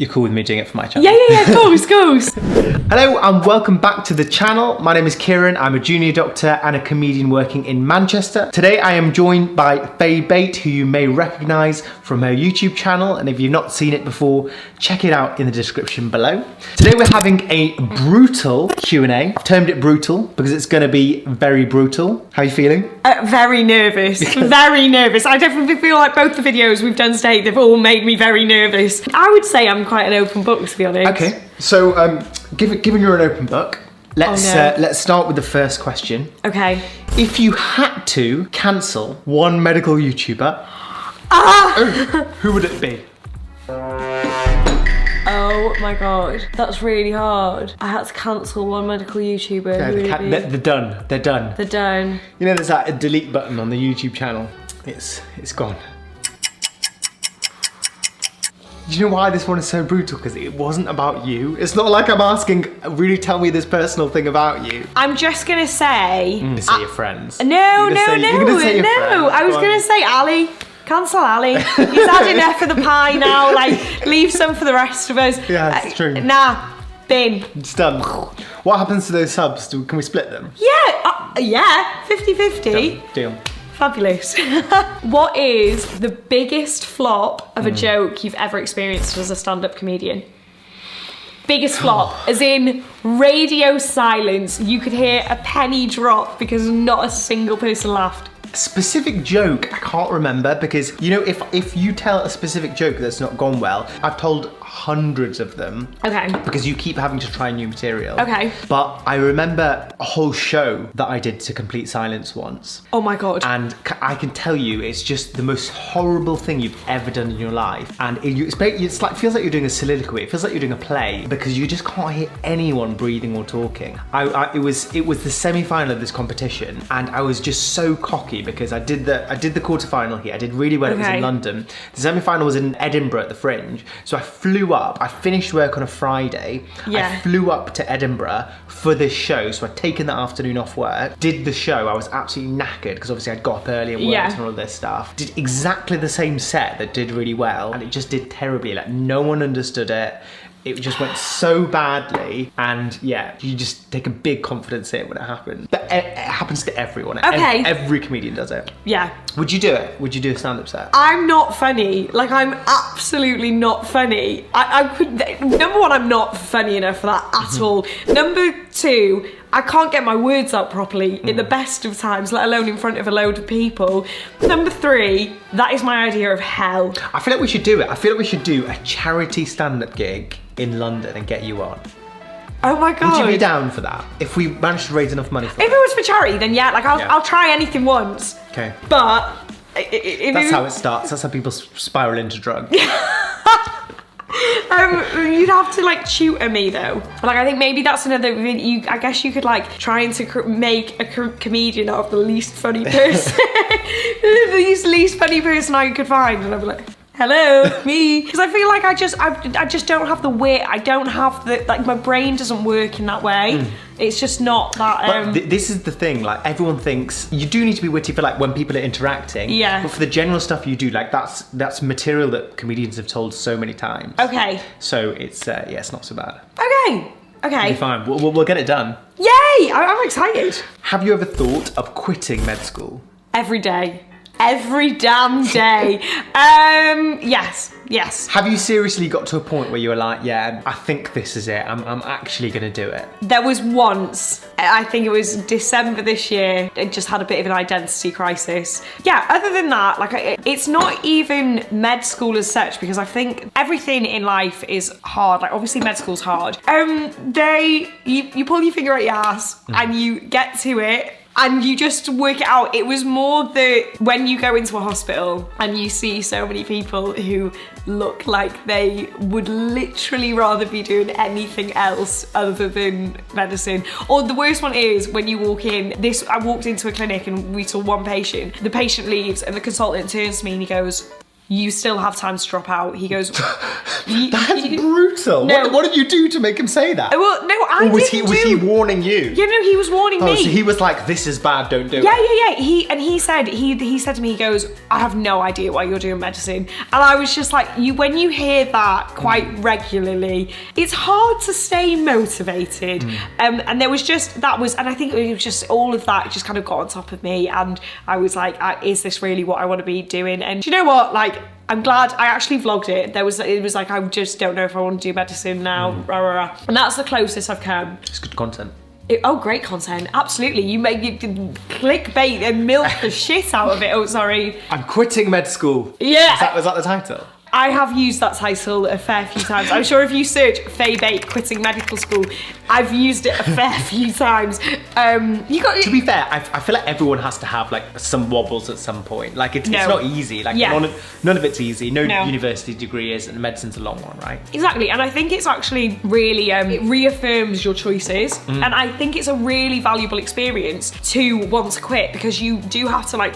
You're cool with me doing it for my channel? Yeah, goes. Hello and welcome back to the channel. My name is Kieran. I'm a junior doctor and a comedian working in Manchester. Today I am joined by Faye Bate, who you may recognise from her YouTube channel, and if you've not seen it before, check it out in the description below. Today we're having a brutal Q&A. I've termed it brutal because it's going to be very brutal. How are you feeling? Very nervous, very nervous. I definitely feel like both the videos we've done today, they've all made me very nervous. I would say I'm quite an open book, to be honest. Okay, so given you're an open book, let's start with the first question. Okay. If you had to cancel one medical YouTuber, who would it be? Oh my god, that's really hard. I had to cancel one medical YouTuber. Yeah, they're done. They're done. They're done. You know, there's that delete button on the YouTube channel. It's gone. Do you know why this one is so brutal? Because it wasn't about you. It's not like I'm asking, really tell me this personal thing about you. I'm just gonna say... You're gonna say your friends. No. I was gonna say Ali. Cancel Ali. He's had enough of the pie now. Like, leave some for the rest of us. Yeah, it's true. Nah, bin. It's done. What happens to those subs? Can we split them? Yeah, 50-50. Deal. Fabulous. What is the biggest flop of a joke you've ever experienced as a stand-up comedian? Biggest flop, as in radio silence. You could hear a penny drop because not a single person laughed. Specific joke, I can't remember, because you know, if you tell a specific joke that's not gone well, I've told hundreds of them. Okay. Because you keep having to try new material. Okay. But I remember a whole show that I did to complete silence once. Oh my god. And I can tell you, it's just the most horrible thing you've ever done in your life. And it's like, feels like you're doing a soliloquy. It feels like you're doing a play because you just can't hear anyone breathing or talking. It was the semi-final of this competition, and I was just so cocky because I did the quarter-final here. I did really well. Okay. It was in London. The semi-final was in Edinburgh at the Fringe. So I flew up. I finished work on a Friday. Yeah. I flew up to Edinburgh for this show. So I'd taken that afternoon off work. Did the show. I was absolutely knackered because obviously I'd got up early and worked and all of this stuff. Did exactly the same set that did really well, and it just did terribly. Like, no one understood it. It just went so badly, and yeah, you just take a big confidence hit when it happens. But it happens to everyone. Okay. Every comedian does it. Yeah. Would you do it? Would you do a stand-up set? I'm not funny. Like, I'm absolutely not funny. I could. Number one, I'm not funny enough for that at all. Number two, I can't get my words out properly in the best of times, let alone in front of a load of people. Number three, that is my idea of hell. I feel like we should do it. I feel like we should do a charity stand-up gig in London and get you on. Oh my god. Would you be down for that? If we managed to raise enough money for it? If it was for charity, then yeah, like I'll try anything once. Okay. But... That's how it starts. That's how people spiral into drugs. You'd have to like tutor me though. Like, I think maybe that's another. I guess you could like try and make a comedian out of the least funny person, the least funny person I could find, and I'd be like, hello, me. Because I feel like I just don't have the wit. I don't have the, like, my brain doesn't work in that way. It's just not that. But this is the thing. Like, everyone thinks you do need to be witty for like when people are interacting. Yeah. But for the general stuff you do, like that's material that comedians have told so many times. Okay. So it's it's not so bad. Okay. Okay. It'll be fine. We'll get it done. Yay! I'm excited. Have you ever thought of quitting med school? Every day. Every damn day. Yes. Have you seriously got to a point where you were like, yeah, I think this is it. I'm actually gonna do it? There was once, I think it was December this year, I just had a bit of an identity crisis. Yeah, other than that, like, it's not even med school as such, because I think everything in life is hard. Like, obviously med school's hard. You pull your finger at your ass and you get to it, and you just work it out. It was more that when you go into a hospital and you see so many people who look like they would literally rather be doing anything else other than medicine. Or the worst one is when you walk in, I walked into a clinic and we saw one patient. The patient leaves and the consultant turns to me and he goes, you still have time to drop out. He goes, That's brutal. No. What did you do to make him say that? well, no, I Or was didn't he warning you? Yeah, no, he was warning me. So he was like, this is bad, don't do it. Yeah. He said to me, he goes, I have no idea why you're doing medicine. And I was just like, when you hear that quite regularly, it's hard to stay motivated. And there was just, and I think it was just all of that just kind of got on top of me. And I was like, is this really what I want to be doing? And do you know what? Like, I'm glad I actually vlogged it. It was like, I just don't know if I want to do medicine now. And that's the closest I've come. It's good content. Great content, absolutely. You make it clickbait and milk the shit out of it. Oh, sorry. I'm quitting med school. Yeah. Was that the title? I have used that title a fair few times. I'm sure if you search Faye Bate quitting medical school, I've used it a fair few times. To be fair, I feel like everyone has to have like some wobbles at some point. Like it's not easy. Like none of it's easy. No university degree is, and medicine's a long one, right? Exactly, and I think it's actually really it reaffirms your choices, and I think it's a really valuable experience to want to quit, because you do have to like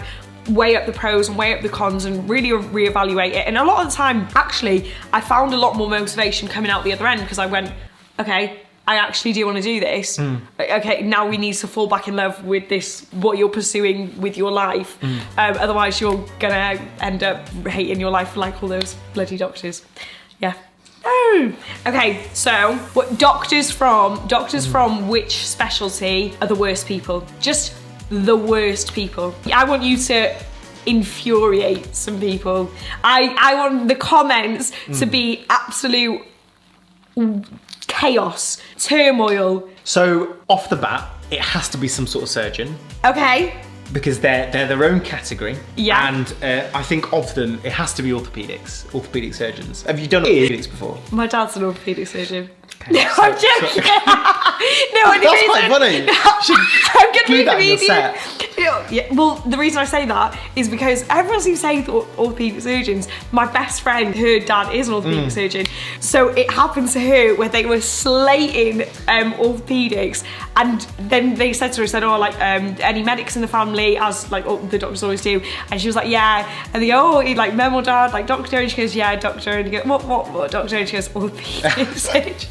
weigh up the pros and weigh up the cons and really reevaluate it. And a lot of the time, actually, I found a lot more motivation coming out the other end, because I went, okay, I actually do want to do this. Okay, now we need to fall back in love with this, what you're pursuing with your life. Otherwise, you're gonna end up hating your life like all those bloody doctors. Yeah. Okay, so what doctors from which specialty are the worst people? Just the worst people. I want you to infuriate some people. I want the comments to be absolute chaos, turmoil. So off the bat, it has to be some sort of surgeon. Okay. Because they're their own category. Yeah. And I think of them, it has to be orthopedic surgeons. Have you done orthopedics before? My dad's an orthopedic surgeon. Okay, no, I'm joking. That's quite funny. I'm going to be a comedian. Yeah, well, the reason I say that is because everyone seems to say orthopedic surgeons. My best friend, her dad is an orthopedic surgeon. So it happened to her where they were slating orthopedics, and then they said to her, any medics in the family, as like the doctors always do, and she was like, yeah, and they go, like mum or dad, like doctor, and she goes, yeah, doctor, and you go, what doctor, and she goes, orthopedic surgeon.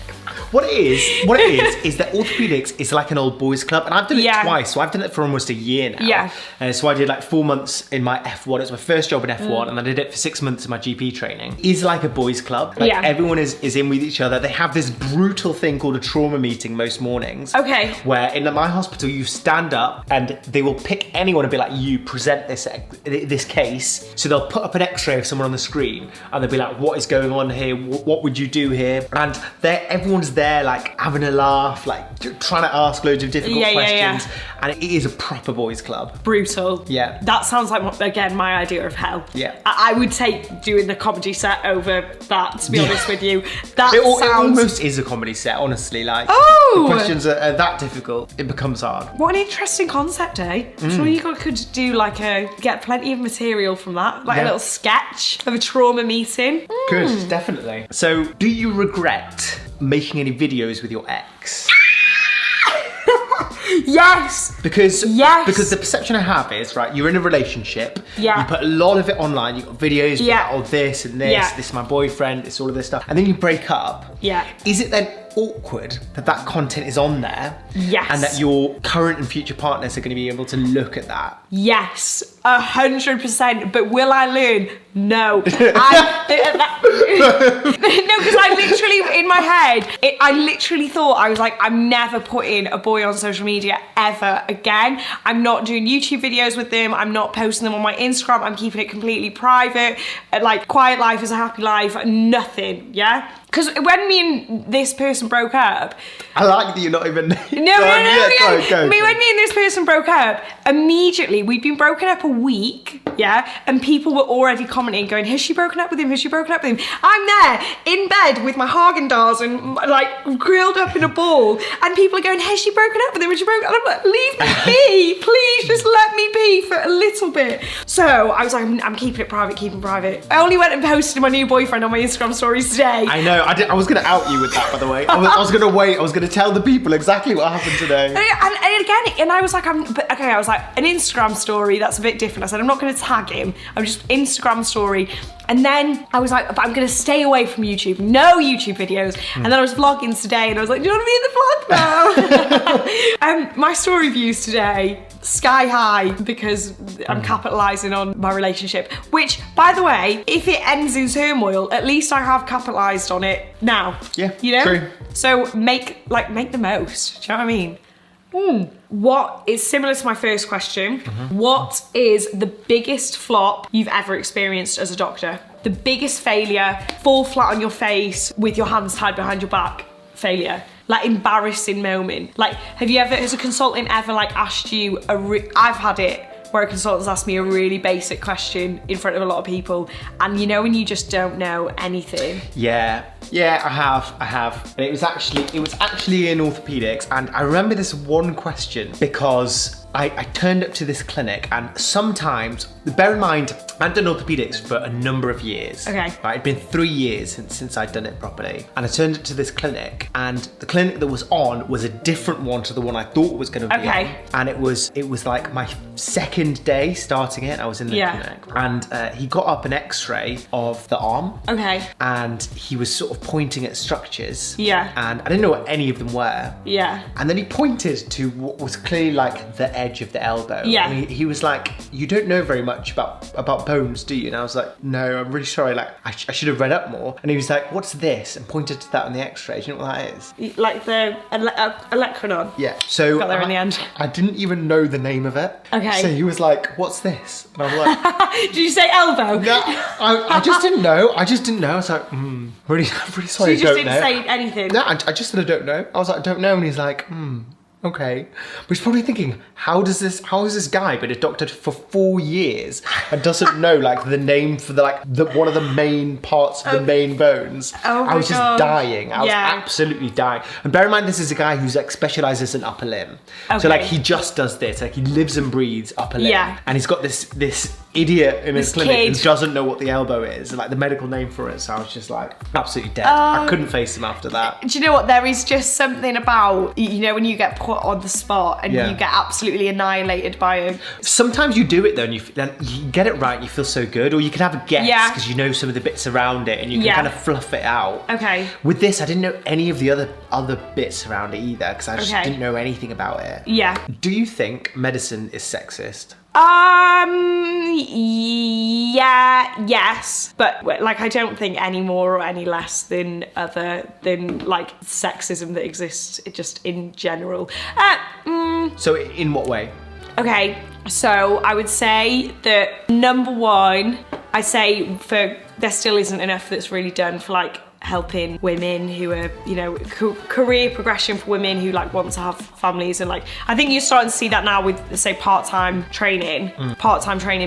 What it is that orthopedics is like an old boys club, and I've done it twice. So I've done it for almost a year now. Yeah. So I did like 4 months in my F1. It was my first job in F1, and I did it for 6 months in my GP training. It's like a boys club. Like everyone is in with each other. They have this brutal thing called a trauma meeting most mornings. Okay. Where in my hospital you stand up and they will pick anyone and be like, you present this case. So they'll put up an X-ray of someone on the screen, and they'll be like, what is going on here? What would you do here? And everyone's there like having a laugh, like trying to ask loads of difficult questions, and it is a proper boys club. Brutal. Yeah. That sounds like, again, my idea of hell. Yeah. I would take doing the comedy set over that, to be honest with you. It almost is a comedy set, honestly. Like, the questions are that difficult, it becomes hard. What an interesting concept, eh? I'm sure you could do like get plenty of material from that, like a little sketch of a trauma meeting. Good, definitely. So, do you regret making any videos with your ex? Yes! Because the perception I have is, right, you're in a relationship, you put a lot of it online, you've got videos, about this and this, this is my boyfriend, it's all of this stuff, and then you break up. Yeah. Is it then awkward that content is on there? Yes. And that your current and future partners are going to be able to look at that? Yes, 100%. But will I learn? No. No, because I literally, in my head, I literally thought, I was like, I'm never putting a boy on social media ever again. I'm not doing YouTube videos with them. I'm not posting them on my Instagram. I'm keeping it completely private. Like, quiet life is a happy life. Nothing, yeah? Because when me and this person broke up... I like that you're not even... No. When me and this person broke up, immediately, we'd been broken up a week, yeah? And people were already commenting, going, has she broken up with him? Has she broken up with him? I'm there, in bed, with my Haagen-Dazs and, like, grilled up in a ball. And people are going, has she broken up with him? Has she broken up? I'm like, leave me be. Please, just let me be for a little bit. So, I was like, I'm keeping it private, I only went and posted my new boyfriend on my Instagram stories today. I know. I was going to out you with that, by the way. I was going to wait. I was going to tell the people exactly what happened today. And I was like, I was like, an Instagram story, that's a bit different. I said, I'm not going to tag him. I'm just Instagram story. And then I was like, but I'm gonna stay away from YouTube, no YouTube videos. And then I was vlogging today and I was like, do you want to be in the vlog now? My story views today, sky high, because I'm capitalising on my relationship, which, by the way, if it ends in turmoil, at least I have capitalised on it now. Yeah, you know? true. So make the most, do you know what I mean? What is similar to my first question? What is the biggest flop you've ever experienced as a doctor? The biggest failure, fall flat on your face with your hands tied behind your back failure. Like embarrassing moment. Like, have you ever, as a consultant, ever like asked you I've had it where a consultant's asked me a really basic question in front of a lot of people, and you know when you just don't know anything? Yeah, I have. And it was actually in orthopedics, and I remember this one question because I turned up to this clinic, and sometimes, bear in mind, I'd done orthopedics for a number of years. Okay. Right, it'd been 3 years since I'd done it properly. And I turned up to this clinic, and the clinic that was on was a different one to the one I thought was gonna be on. And it was like my second day starting it, I was in the clinic. And he got up an x-ray of the arm. Okay. And he was sort of pointing at structures. Yeah. And I didn't know what any of them were. Yeah. And then he pointed to what was clearly like the edge of the elbow. Yeah. And he was like, you don't know very much about bones, do you? And I was like, no, I'm really sorry. Like, I should have read up more. And he was like, what's this? And pointed to that on the x-ray. Do you know what that is? Like the electronon. Yeah. So got there in the end. I didn't even know the name of it. Okay. So he was like, what's this? And I was like, did you say elbow? no, I just didn't know. I was like, really sorry. So you I just don't didn't know. say anything? No, I just said I don't know. I was like, I don't know. And he's like, okay. But he's probably thinking, how is this guy been a doctor for 4 years and doesn't know like the name for the one of the main parts of the main bones? Oh my I was just God. dying. I was absolutely dying. And bear in mind, this is a guy who's like specializes in upper limb. Okay. So like he just does this. Like he lives and breathes upper limb. Yeah. And he's got this idiot in his clinic kid. who doesn't know what the elbow is, and like the medical name for it. So I was just like absolutely dead. I couldn't face him after that. Do you know what? There is just something about, you know, when you get put on the spot and Yeah. you get absolutely annihilated by him. Sometimes you do it though, and then you get it right, and you feel so good. Or you can have a guess Yeah. because you know some of the bits around it, and you can Yeah. kind of fluff it out. Okay. With this, I didn't know any of the other bits around it either because I just didn't know anything about it. Yeah. Do you think medicine is sexist? Yes, but like I don't think any more or any less than like sexism that exists just in general. So in what way? Okay, so I would say that number one, I'd say there still isn't enough that's really done for like helping women who are, you know, career progression for women who like want to have families. And like I think you're starting to see that now with, say, part-time training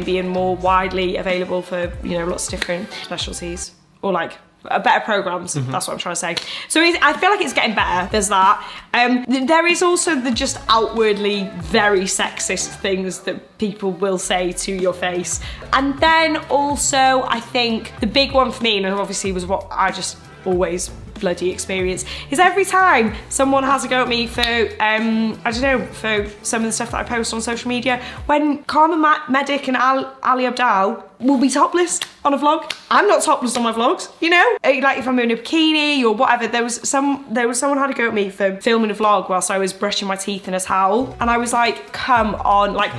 being more widely available for, you know, lots of different specialties, or like better programs. That's what I'm trying to say. So I feel like it's getting better. There's that. There is also the just outwardly very sexist things that people will say to your face. And then also I think the big one for me, and obviously was what I just always bloody experience, is every time someone has a go at me for I don't know, for some of the stuff that I post on social media, when Karma Medic and Ali Abdal will be topless on a vlog. I'm not topless on my vlogs, you know? Like if I'm in a bikini or whatever. There was someone had a go at me for filming a vlog whilst I was brushing my teeth in a towel, and I was like, come on, like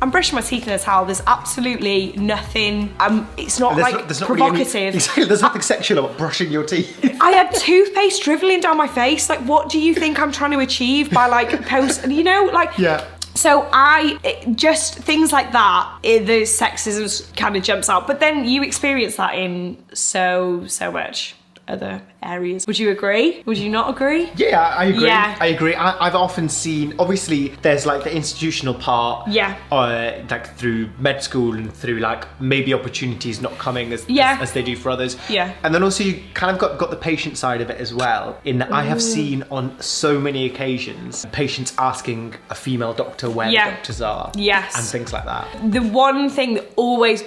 I'm brushing my teeth in a towel. There's absolutely nothing. It's not there's not provocative. Really there's nothing sexual about brushing your teeth. I had toothpaste dribbling down my face. Like, what do you think I'm trying to achieve by like post? You know, like Yeah. So just things like that, the sexism kind of jumps out. But then you experience that in so much other areas. Would you agree? Would you not agree? Yeah, I agree. Yeah. I agree. I've often seen, obviously, there's like the institutional part. Yeah. Like through med school and through like maybe opportunities not coming as they do for others. Yeah. And then also you kind of got the patient side of it as well. In that I have seen on so many occasions patients asking a female doctor where the doctors are. Yes. And things like that. The one thing that always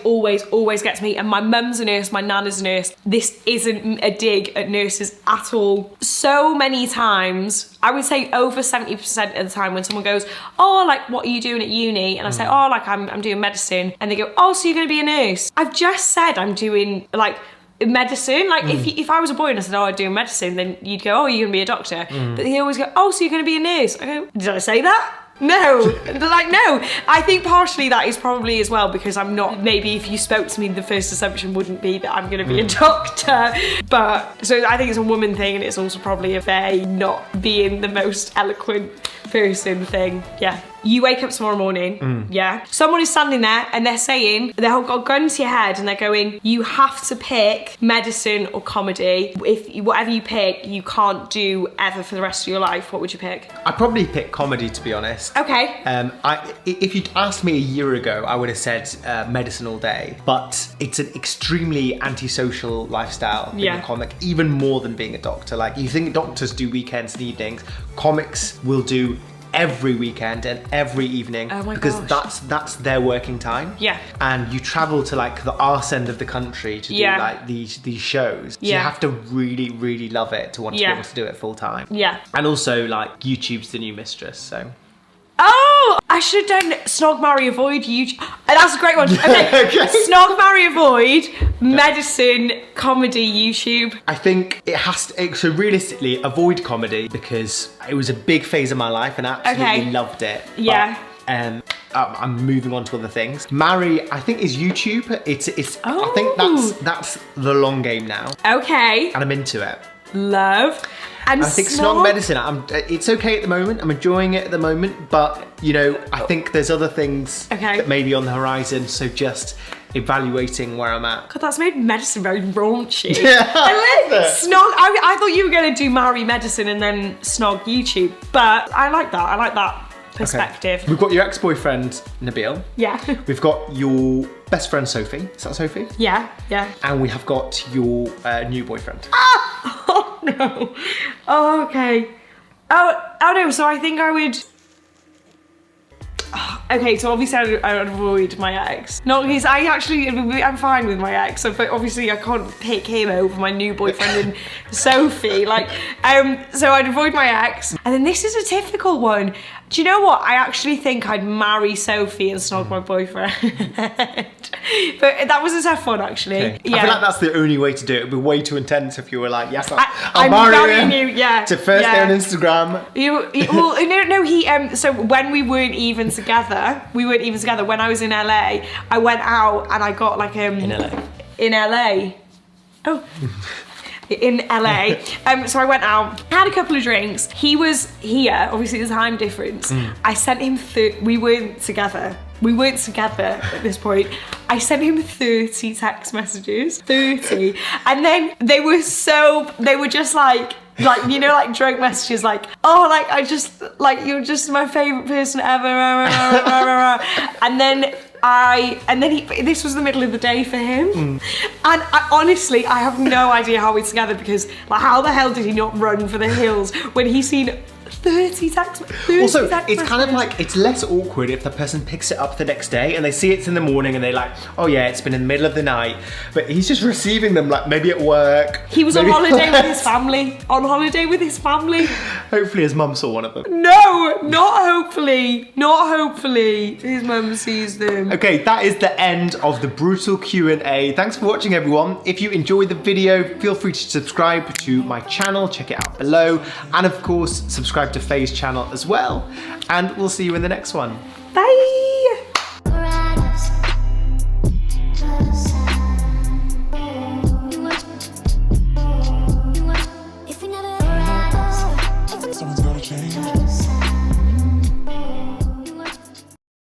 gets me, and my mum's a nurse, my nan is a nurse, this isn't a dig dig at nurses at all. So many times, I would say over 70% of the time when someone goes, oh, like, what are you doing at uni? And I say, oh, like, I'm doing medicine. And they go, oh, so you're going to be a nurse? I've just said I'm doing, like, medicine. Like, if I was a boy and I said, oh, I'm doing medicine, then you'd go, oh, you're going to be a doctor. But they always go, oh, so you're going to be a nurse? I go, did I say that? No, like, no. I think partially that is probably as well because I'm not, maybe if you spoke to me, the first assumption wouldn't be that I'm going to be a doctor. But, so I think it's a woman thing, and it's also probably a Faye not being the most eloquent person thing. Yeah. You wake up tomorrow morning, yeah. Someone is standing there and they're saying, they've got a gun to your head and they're going, you have to pick medicine or comedy. If whatever you pick, you can't do ever for the rest of your life. What would you pick? I'd probably pick comedy, to be honest. Okay. If you'd asked me a year ago, I would have said medicine all day. But it's an extremely antisocial lifestyle being a comic, even more than being a doctor. Like, you think doctors do weekends and evenings, comics will do every weekend and every evening because that's their working time. Yeah. And you travel to like the arse end of the country to do like these shows. So you have to really, really love it to want to be able to do it full time. Yeah. And also like YouTube's the new mistress, so. Oh, I should have done Snog, Marry, Avoid, YouTube. That's a great one. Okay. Snog, Marry, Avoid, medicine, comedy, YouTube. I think it has to, so realistically, avoid comedy because it was a big phase of my life and I absolutely loved it. Yeah. But, I'm moving on to other things. Marry, I think, is YouTube. I think that's the long game now. Okay. And I'm into it. Love. And I think Snog medicine, it's okay at the moment. I'm enjoying it at the moment, but you know, I think there's other things that may be on the horizon. So just evaluating where I'm at. God, that's made medicine very raunchy. Yeah, Snog. I thought you were going to do Marry medicine and then Snog YouTube, but I like that. I like that perspective. Okay. We've got your ex-boyfriend Nabil. Yeah. We've got your best friend Sophie. Is that Sophie? Yeah. Yeah. And we have got your new boyfriend. Ah! Oh no. Oh, okay. Oh no. So I think I would. Okay, so obviously I would avoid my ex. Not because I'm fine with my ex, but obviously I can't pick him over my new boyfriend and Sophie. Like, so I'd avoid my ex. And then this is a difficult one. Do you know what? I actually think I'd marry Sophie and Snog my boyfriend. But that was a tough one, actually. Okay. Yeah. I feel like that's the only way to do it. It would be way too intense if you were like, yes, I'm marrying you. Yeah. To first day on Instagram. So when we weren't even together, when I was in LA, I went out and I got like in LA. Oh. In LA. So I went out, had a couple of drinks. He was here, obviously the time difference. I sent him, we weren't together at this point. I sent him 30 text messages, 30. And then they were just like, you know, like drunk messages like, oh, like, you're just my favorite person ever. And then this was the middle of the day for him. And honestly, I have no idea how we're together because like, how the hell did he not run for the hills when he's seen 30 text messages? Also, it's kind of like, it's less awkward if the person picks it up the next day and they see it's in the morning and they're like, oh yeah, it's been in the middle of the night. But he's just receiving them like maybe at work. He was on holiday with his family. Hopefully his mum saw one of them. No, not hopefully. His mum sees them. Okay, that is the end of the brutal Q&A. Thanks for watching, everyone. If you enjoyed the video, feel free to subscribe to my channel. Check it out below. And of course, subscribe to Faye's channel as well. And we'll see you in the next one. Bye.